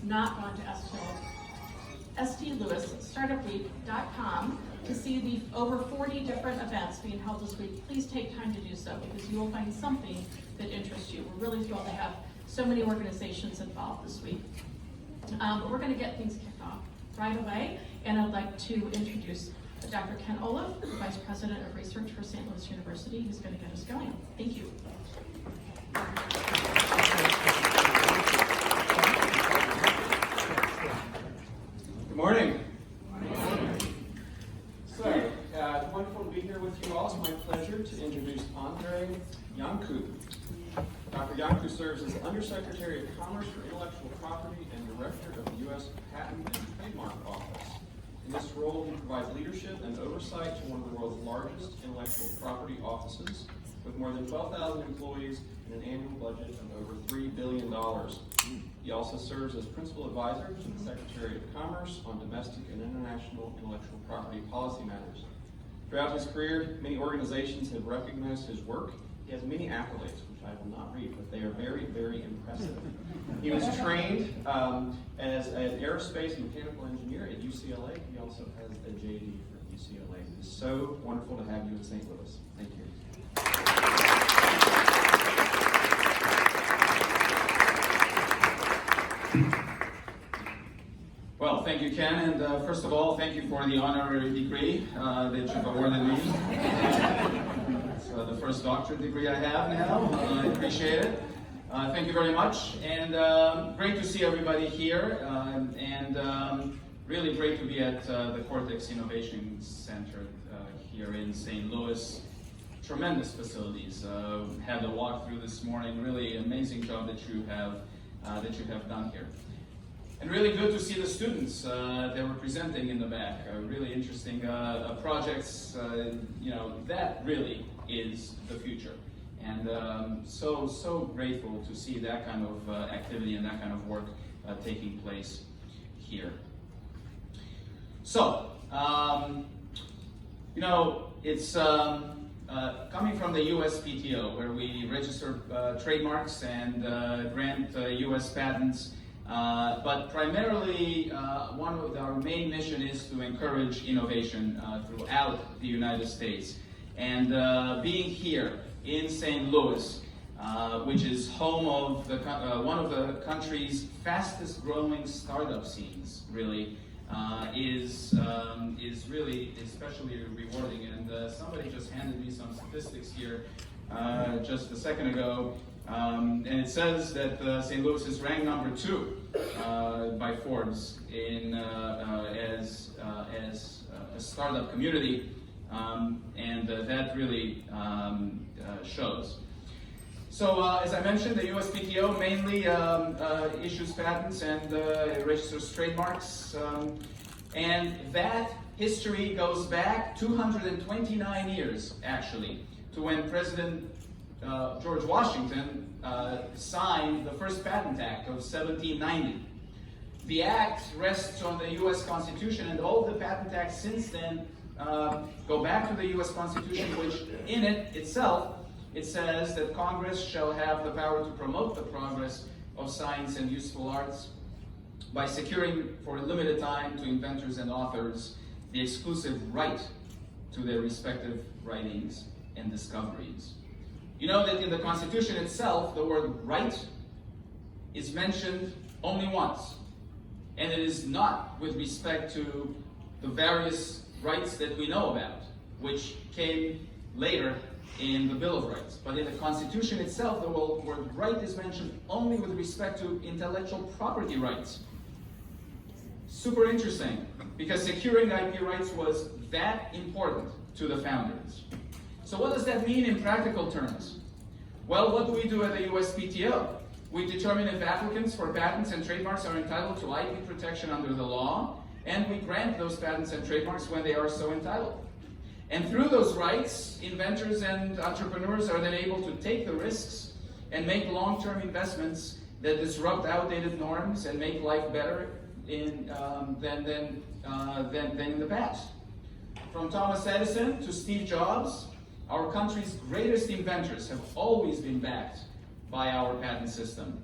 not gone to STLewis.startupweek.com to see the over 40 different events being held this week, please take time to do so because you will find something that interests you. We're really thrilled to have so many organizations involved this week. But we're going to get things kicked off right away, and I'd like to introduce Dr. Ken Olaf, the Vice President of Research for St. Louis University, who's going to get us going. Thank you. Good morning. So, wonderful to be here with you all. It's my pleasure to introduce Andrei Iancu. Dr. Iancu serves as Undersecretary of Commerce for Intellectual Property and Director of the U.S. Patent and Trademark Office. In this role, he provides leadership and oversight to one of the world's largest intellectual property offices, with more than 12,000 employees and an annual budget of over $3 billion. He also serves as Principal Advisor to the Secretary of Commerce on domestic and international intellectual property policy matters. Throughout his career, many organizations have recognized his work. He has many accolades, which I will not read, but they are very, very impressive. He was trained as an aerospace and mechanical engineer at UCLA. He also has a JD from UCLA. It is so wonderful to have you in St. Louis. Thank you. Well, thank you, Ken, and first of all, thank you for the honorary degree that you've awarded me. It's the first doctorate degree I have now. I appreciate it. Thank you very much, and great to see everybody here, and really great to be at the Cortex Innovation Center here in St. Louis. Tremendous facilities. Had a walk through this morning. Really amazing job that you have done here. And really good to see the students that were presenting in the back. Really interesting projects. That really is the future. And so grateful to see that kind of activity and that kind of work taking place here. So, it's coming from the USPTO, where we register trademarks and grant US patents. But primarily, one of our main mission is to encourage innovation throughout the United States. And being here in St. Louis, which is home of one of the country's fastest growing startup scenes, really, is really especially rewarding. And somebody just handed me some statistics here just a second ago. And it says that St. Louis is ranked number 2 by Forbes as a startup community, and that really shows. So, as I mentioned, the USPTO mainly issues patents and registers trademarks, and that history goes back 229 years, actually, to when President George Washington signed the first Patent Act of 1790. The act rests on the U.S. Constitution, and all the patent acts since then go back to the U.S. Constitution, which in it itself, it says that Congress shall have the power to promote the progress of science and useful arts by securing for a limited time to inventors and authors the exclusive right to their respective writings and discoveries. You know that in the Constitution itself, the word right is mentioned only once. And it is not with respect to the various rights that we know about, which came later in the Bill of Rights. But in the Constitution itself, the word right is mentioned only with respect to intellectual property rights. Super interesting, because securing IP rights was that important to the founders. So what does that mean in practical terms? Well, what do we do at the USPTO? We determine if applicants for patents and trademarks are entitled to IP protection under the law, and we grant those patents and trademarks when they are so entitled. And through those rights, inventors and entrepreneurs are then able to take the risks and make long-term investments that disrupt outdated norms and make life better than in the past. From Thomas Edison to Steve Jobs, our country's greatest inventors have always been backed by our patent system.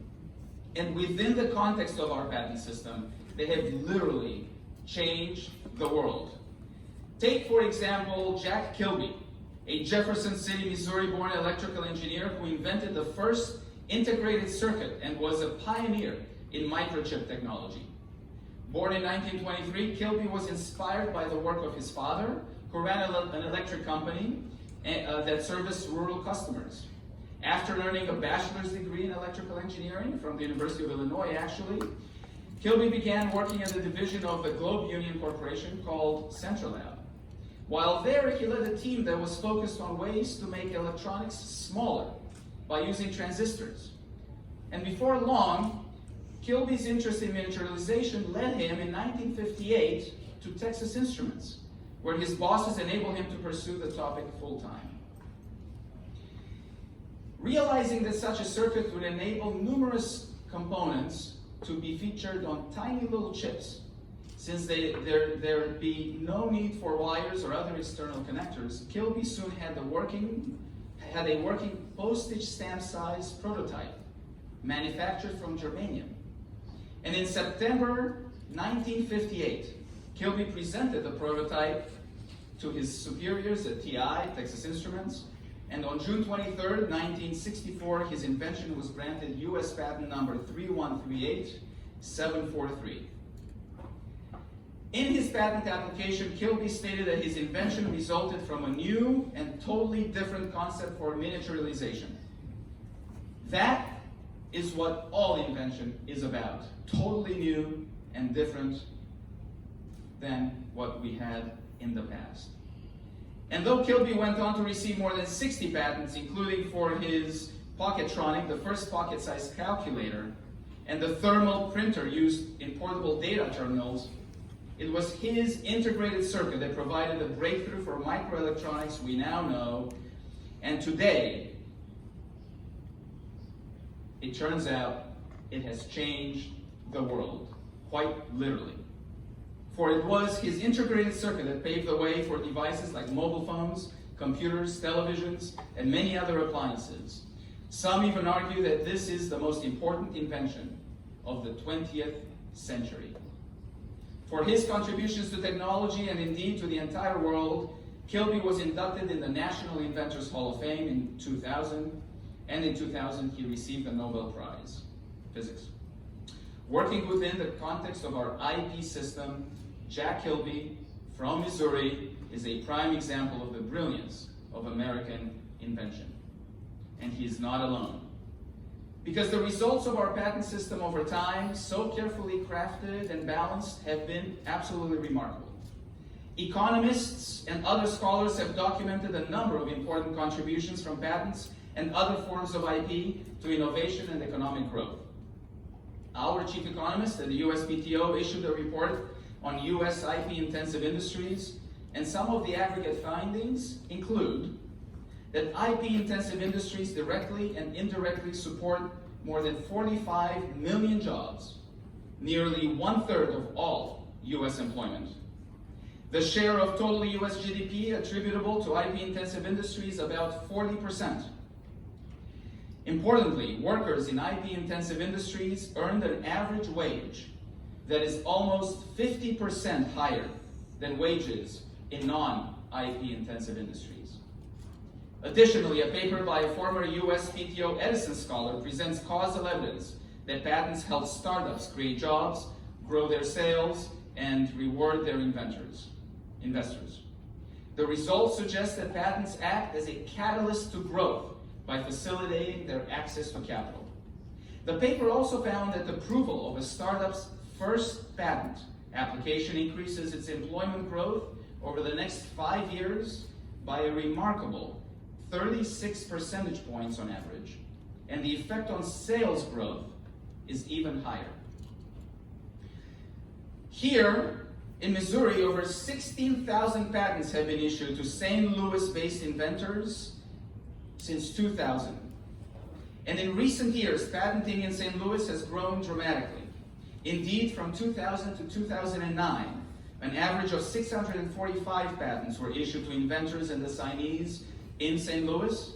And within the context of our patent system, they have literally changed the world. Take, for example, Jack Kilby, a Jefferson City, Missouri-born electrical engineer who invented the first integrated circuit and was a pioneer in microchip technology. Born in 1923, Kilby was inspired by the work of his father, who ran an electric company that serviced rural customers. After earning a bachelor's degree in electrical engineering from the University of Illinois, actually, Kilby began working at a division of the Globe Union Corporation called Centralab. While there, he led a team that was focused on ways to make electronics smaller by using transistors. And before long, Kilby's interest in miniaturization led him in 1958 to Texas Instruments, where his bosses enabled him to pursue the topic full-time. Realizing that such a circuit would enable numerous components to be featured on tiny little chips, since there'd be no need for wires or other external connectors, Kilby soon had a working postage stamp size prototype manufactured from germanium. And in September 1958, Kilby presented the prototype to his superiors at TI, Texas Instruments, and on June 23, 1964, his invention was granted US patent number 3138743. In his patent application, Kilby stated that his invention resulted from a new and totally different concept for miniaturization. That is what all invention is about. Totally new and different than what we had in the past. And though Kilby went on to receive more than 60 patents, including for his Pockettronic, the first pocket-sized calculator, and the thermal printer used in portable data terminals, it was his integrated circuit that provided the breakthrough for microelectronics we now know. And today, it turns out it has changed the world, quite literally. For it was his integrated circuit that paved the way for devices like mobile phones, computers, televisions, and many other appliances. Some even argue that this is the most important invention of the 20th century. For his contributions to technology and indeed to the entire world, Kilby was inducted in the National Inventors Hall of Fame in 2000, and in 2000 he received the Nobel Prize, Physics. Working within the context of our IP system, Jack Kilby from Missouri is a prime example of the brilliance of American invention. And he is not alone. Because the results of our patent system over time, so carefully crafted and balanced, have been absolutely remarkable. Economists and other scholars have documented a number of important contributions from patents and other forms of IP to innovation and economic growth. Our chief economist at the USPTO issued a report on U.S. IP-intensive industries, and some of the aggregate findings include that IP-intensive industries directly and indirectly support more than 45 million jobs, nearly 1/3 of all U.S. employment. The share of total U.S. GDP attributable to IP-intensive industries is about 40%. Importantly, workers in IP-intensive industries earned an average wage that is almost 50% higher than wages in non-IP-intensive industries. Additionally, a paper by a former USPTO Edison scholar presents causal evidence that patents help startups create jobs, grow their sales, and reward their investors. The results suggest that patents act as a catalyst to growth by facilitating their access to capital. The paper also found that the approval of a startup's first patent application increases its employment growth over the next 5 years by a remarkable 36 percentage points on average, and the effect on sales growth is even higher. Here in Missouri, over 16,000 patents have been issued to St. Louis-based inventors since 2000. And in recent years, patenting in St. Louis has grown dramatically. Indeed, from 2000 to 2009, an average of 645 patents were issued to inventors and assignees in St. Louis.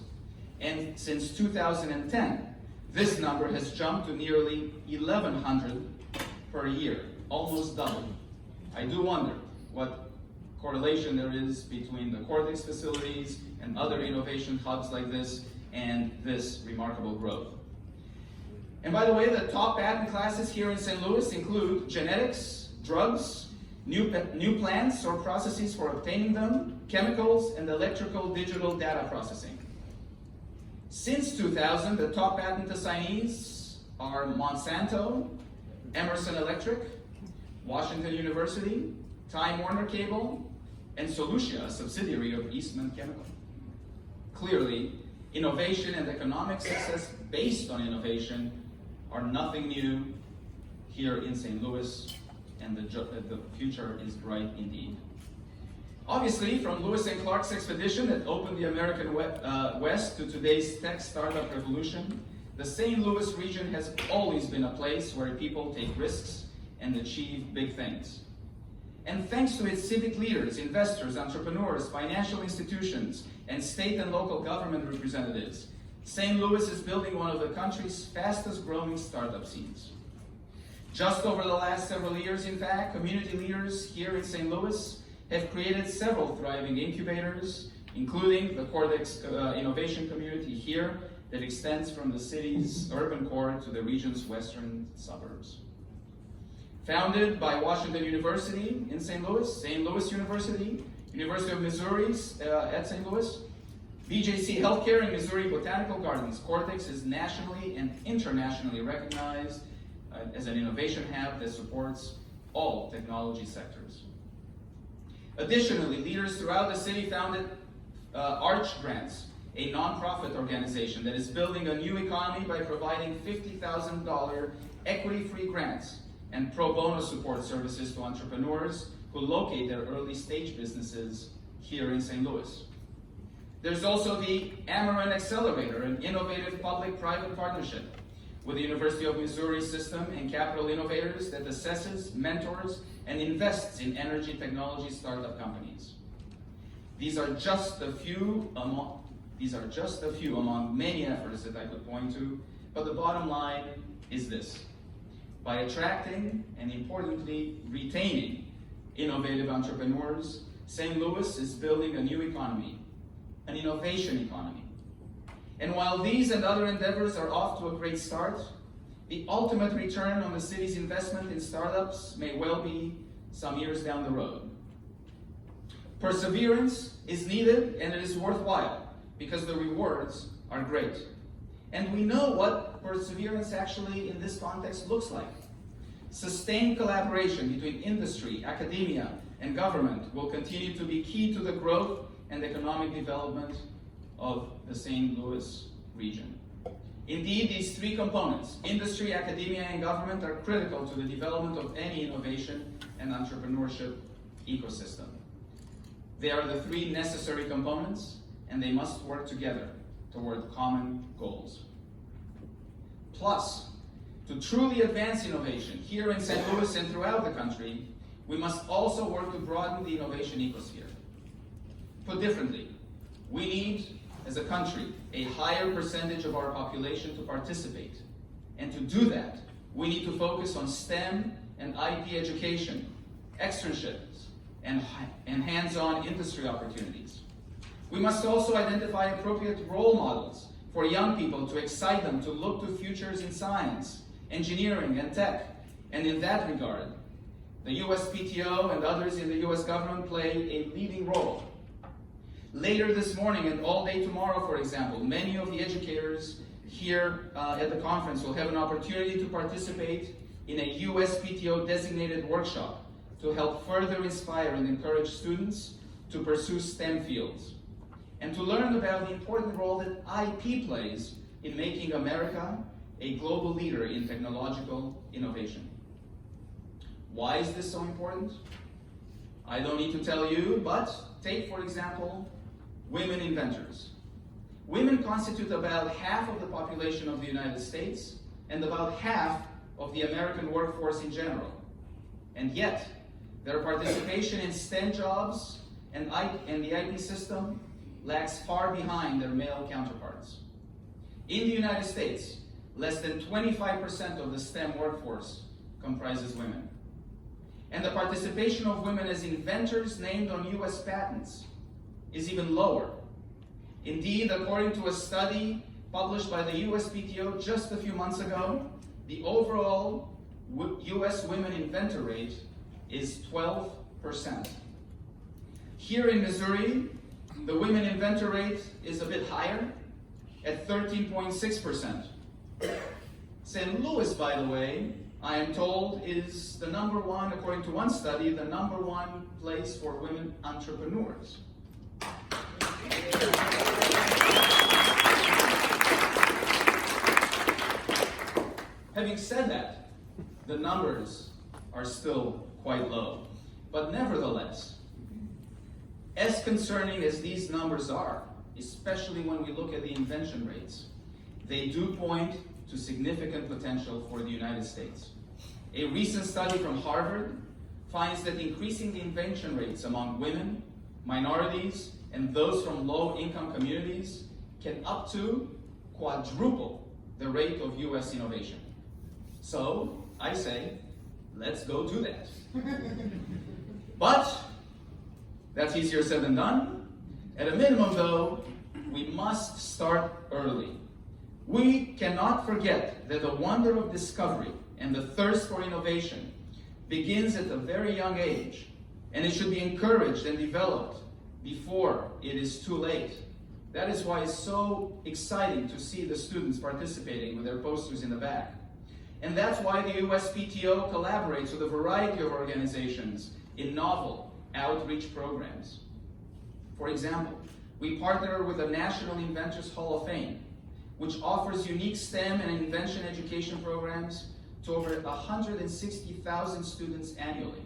And since 2010, This number has jumped to nearly 1,100 per year, almost double. I do wonder what correlation there is between the Cortex facilities and other innovation hubs like this and this remarkable growth. And by the way, the top patent classes here in St. Louis include genetics, drugs, new plants or processes for obtaining them, chemicals, and electrical digital data processing. Since 2000, the top patent assignees are Monsanto, Emerson Electric, Washington University, Time Warner Cable, and Solutia, a subsidiary of Eastman Chemical. Clearly, innovation and economic success based on innovation are nothing new here in St. Louis, and the future is bright indeed. Obviously, from Lewis and Clark's expedition that opened the American West to today's tech startup revolution, the St. Louis region has always been a place where people take risks and achieve big things. And thanks to its civic leaders, investors, entrepreneurs, financial institutions, and state and local government representatives, St. Louis is building one of the country's fastest growing startup scenes. Just over the last several years, in fact, community leaders here in St. Louis have created several thriving incubators, including the Cortex Innovation Community here that extends from the city's urban core to the region's western suburbs. Founded by Washington University in St. Louis University, University of Missouri at St. Louis, BJC Healthcare and Missouri Botanical Gardens, Cortex is nationally and internationally recognized as an innovation hub that supports all technology sectors. Additionally, leaders throughout the city founded Arch Grants, a nonprofit organization that is building a new economy by providing $50,000 equity-free grants and pro bono support services to entrepreneurs who locate their early stage businesses here in St. Louis. There's also the Amarin Accelerator, an innovative public-private partnership with the University of Missouri System and Capital Innovators that assesses, mentors, and invests in energy technology startup companies. These are just a few among many efforts that I could point to, but the bottom line is this. By attracting and importantly retaining innovative entrepreneurs, St. Louis is building a new economy, an innovation economy. And while these and other endeavors are off to a great start, the ultimate return on the city's investment in startups may well be some years down the road. Perseverance is needed and it is worthwhile because the rewards are great. And we know what perseverance actually in this context looks like. Sustained collaboration between industry, academia, and government will continue to be key to the growth and economic development of the St. Louis region. Indeed, these three components, industry, academia, and government, are critical to the development of any innovation and entrepreneurship ecosystem. They are the three necessary components, and they must work together toward common goals. Plus, to truly advance innovation here in St. Louis and throughout the country, we must also work to broaden the innovation ecosphere. Put differently, we need, as a country, a higher percentage of our population to participate. And to do that, we need to focus on STEM and IP education, externships, and hands-on industry opportunities. We must also identify appropriate role models for young people to excite them to look to futures in science, engineering, and tech. And in that regard, the USPTO and others in the US government play a leading role. Later this morning and all day tomorrow, for example, many of the educators here at the conference will have an opportunity to participate in a USPTO designated workshop to help further inspire and encourage students to pursue STEM fields and to learn about the important role that IP plays in making America a global leader in technological innovation. Why is this so important? I don't need to tell you, but take, for example, women inventors. Women constitute about half of the population of the United States and about half of the American workforce in general. And yet, their participation in STEM jobs and the IP system lags far behind their male counterparts. In the United States, less than 25% of the STEM workforce comprises women. And the participation of women as inventors named on US patents is even lower. Indeed, according to a study published by the USPTO just a few months ago, the overall US women inventor rate is 12%. Here in Missouri, the women inventor rate is a bit higher, at 13.6%. St. Louis, by the way, I am told, is the number one, according to one study, the number one place for women entrepreneurs. Having said that, the numbers are still quite low. But nevertheless, as concerning as these numbers are, especially when we look at the invention rates, they do point to significant potential for the United States. A recent study from Harvard finds that increasing the invention rates among women, minorities, and those from low-income communities can up to quadruple the rate of US innovation. So, I say, let's go do that. But, that's easier said than done. At a minimum, though, we must start early. We cannot forget that the wonder of discovery and the thirst for innovation begins at a very young age, and it should be encouraged and developed before it is too late. That is why it's so exciting to see the students participating with their posters in the back. And that's why the USPTO collaborates with a variety of organizations in novel outreach programs. For example, we partner with the National Inventors Hall of Fame, which offers unique STEM and invention education programs to over 160,000 students annually.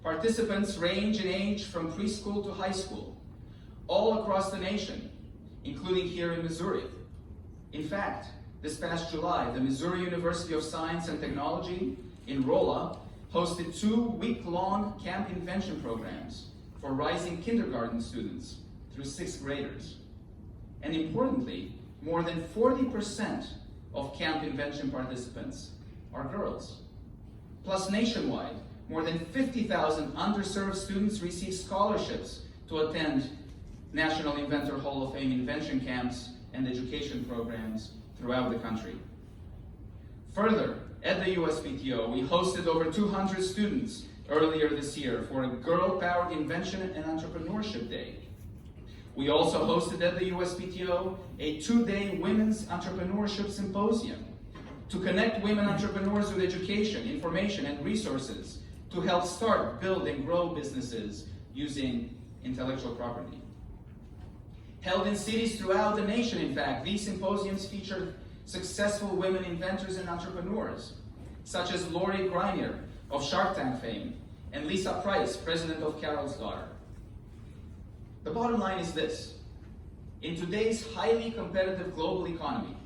Participants range in age from preschool to high school, all across the nation, including here in Missouri. In fact, this past July, the Missouri University of Science and Technology in Rolla hosted 2 week-long camp invention programs for rising kindergarten students through 6th graders. And importantly, more than 40% of camp invention participants are girls. Plus, nationwide, more than 50,000 underserved students receive scholarships to attend National Inventor Hall of Fame invention camps and education programs throughout the country. Further, at the USPTO, we hosted over 200 students earlier this year for a Girl-Powered Invention and Entrepreneurship Day. We also hosted at the USPTO a 2-day Women's Entrepreneurship Symposium to connect women entrepreneurs with education, information, and resources to help start, build, and grow businesses using intellectual property. Held in cities throughout the nation, in fact, these symposiums featured successful women inventors and entrepreneurs, such as Lori Greiner of Shark Tank fame, and Lisa Price, president of Carol's Daughter. The bottom line is this: in today's highly competitive global economy,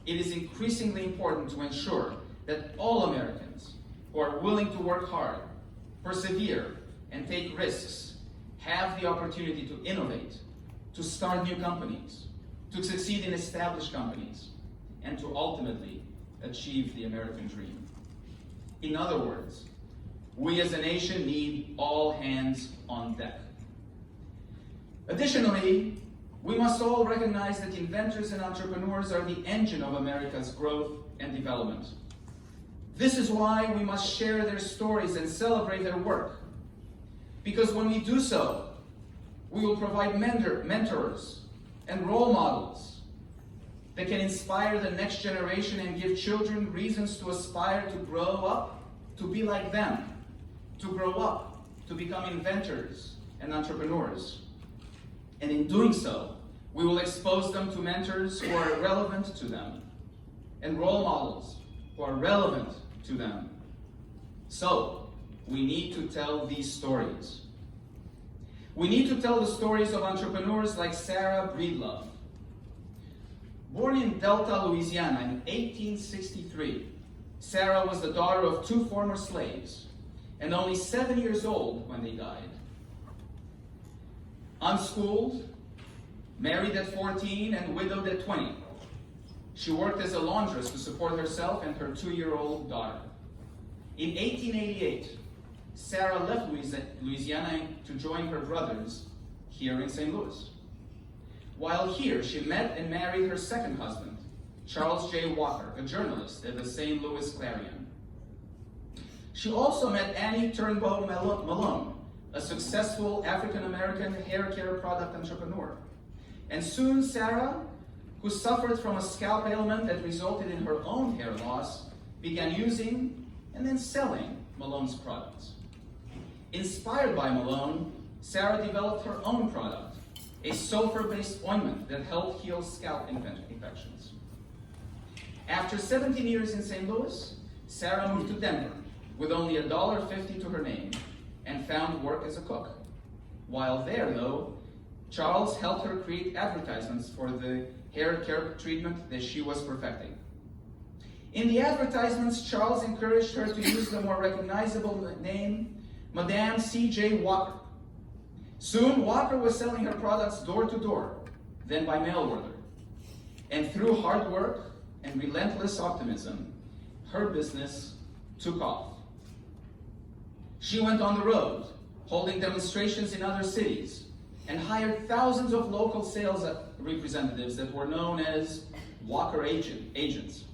it is increasingly important to ensure that all Americans who are willing to work hard, persevere, and take risks have the opportunity to innovate, to start new companies, to succeed in established companies, and to ultimately achieve the American dream. In other words, we as a nation need all hands on deck. Additionally, we must all recognize that inventors and entrepreneurs are the engine of America's growth and development. This is why we must share their stories and celebrate their work. Because when we do so, we will provide mentors and role models that can inspire the next generation and give children reasons to aspire to grow up to be like them, to grow up to become inventors and entrepreneurs. And in doing so, we will expose them to mentors who are relevant to them and role models who are relevant to them. So, we need to tell these stories. We need to tell the stories of entrepreneurs like Sarah Breedlove. Born in Delta, Louisiana in 1863, Sarah was the daughter of 2 former slaves and only 7 years old when they died. Unschooled, married at 14 and widowed at 20, She worked as a laundress to support herself and her 2-year-old daughter. In 1888, Sarah left Louisiana to join her brothers here in St. Louis. While here, she met and married her second husband, Charles J. Walker, a journalist at the St. Louis Clarion. She also met Annie Turnbow Malone, a successful African-American hair care product entrepreneur. And soon Sarah, who suffered from a scalp ailment that resulted in her own hair loss, began using and then selling Malone's products. Inspired by Malone, Sarah developed her own product, a sulfur-based ointment that helped heal scalp infections. After 17 years in St. Louis, Sarah moved to Denver with only $1.50 to her name and found work as a cook. While there, though, Charles helped her create advertisements for the hair care treatment that she was perfecting. In the advertisements, Charles encouraged her to use the more recognizable name, Madame C.J. Walker. Soon, Walker was selling her products door to door, then by mail order. And through hard work and relentless optimism, her business took off. She went on the road, holding demonstrations in other cities, and hired thousands of local sales representatives that were known as Walker agents.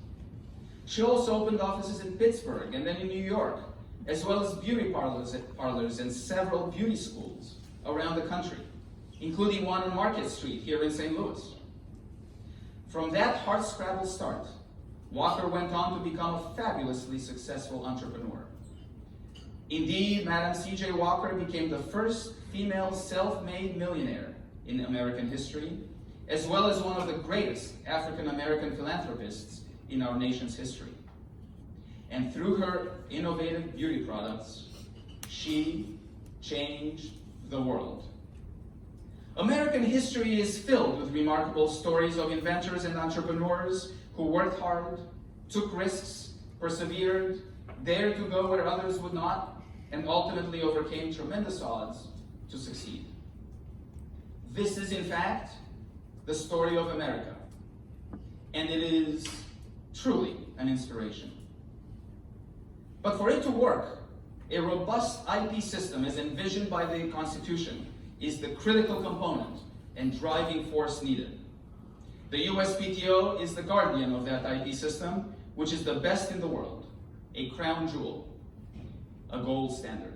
She also opened offices in Pittsburgh and then in New York, as well as beauty parlors and several beauty schools around the country, including one on Market Street here in St. Louis. From that hard-scrabble start, Walker went on to become a fabulously successful entrepreneur. Indeed, Madam C.J. Walker became the first female self-made millionaire in American history, as well as one of the greatest African-American philanthropists in our nation's history. And through her innovative beauty products, she changed the world. American history is filled with remarkable stories of inventors and entrepreneurs who worked hard, took risks, persevered, dared to go where others would not, and ultimately overcame tremendous odds to succeed. This is, in fact, the story of America, and it is truly an inspiration. But for it to work, a robust IP system as envisioned by the Constitution is the critical component and driving force needed. The USPTO is the guardian of that IP system, which is the best in the world, a crown jewel, a gold standard.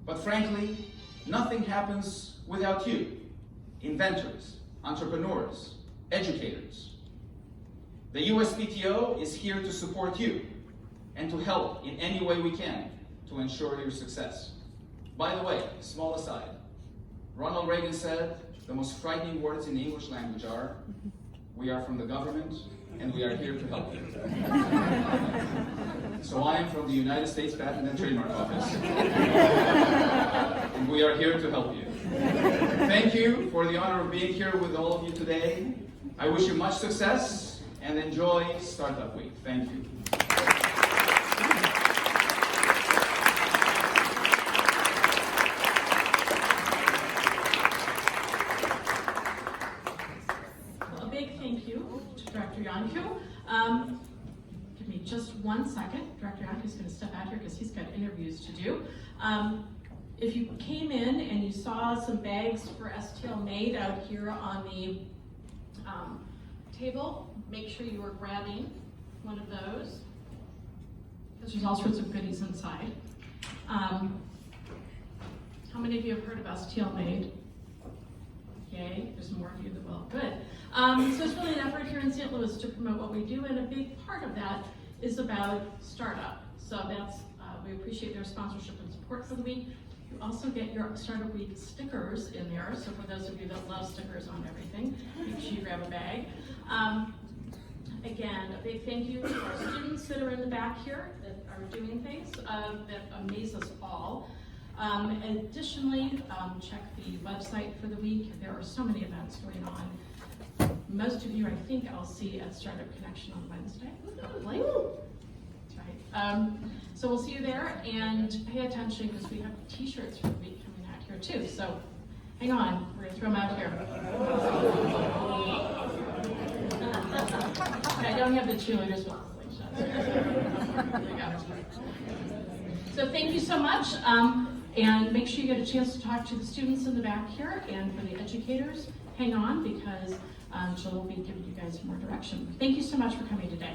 But frankly, nothing happens without you, inventors, entrepreneurs, educators. The USPTO is here to support you and to help in any way we can to ensure your success. By the way, small aside, Ronald Reagan said the most frightening words in the English language are, "We are from the government and we are here to help you." So I am from the United States Patent and Trademark Office, and we are here to help you. Thank you for the honor of being here with all of you today. I wish you much success and enjoy Startup Week. Thank you. Dr. Iancu. Give me just 1 second. Dr. Iancu is going to step out here because he's got interviews to do. If you came in and you saw some bags for STL Made out here on the table, make sure you are grabbing one of those because there's all sorts of goodies inside. How many of you have heard of STL Made? Yay, there's more of you that will. Good. So it's really an effort here in St. Louis to promote what we do, and a big part of that is about startup. So that's we appreciate their sponsorship and support for the week. You also get your Startup Week stickers in there. So for those of you that love stickers on everything, make sure you grab a bag. Again, a big thank you to our students that are in the back here that are doing things that amaze us all. Additionally, check the website for the week. There are so many events going on. Most of you, I think, I'll see at Startup Connection on Wednesday, hopefully. That's right. So we'll see you there, and pay attention because we have t-shirts for the week coming out here too. So hang on, we're gonna throw them out here. I don't have the cheerleaders with the slingshots. There we go. So thank you so much. And make sure you get a chance to talk to the students in the back here, and for the educators, hang on because Jill will be giving you guys more direction. Thank you so much for coming today.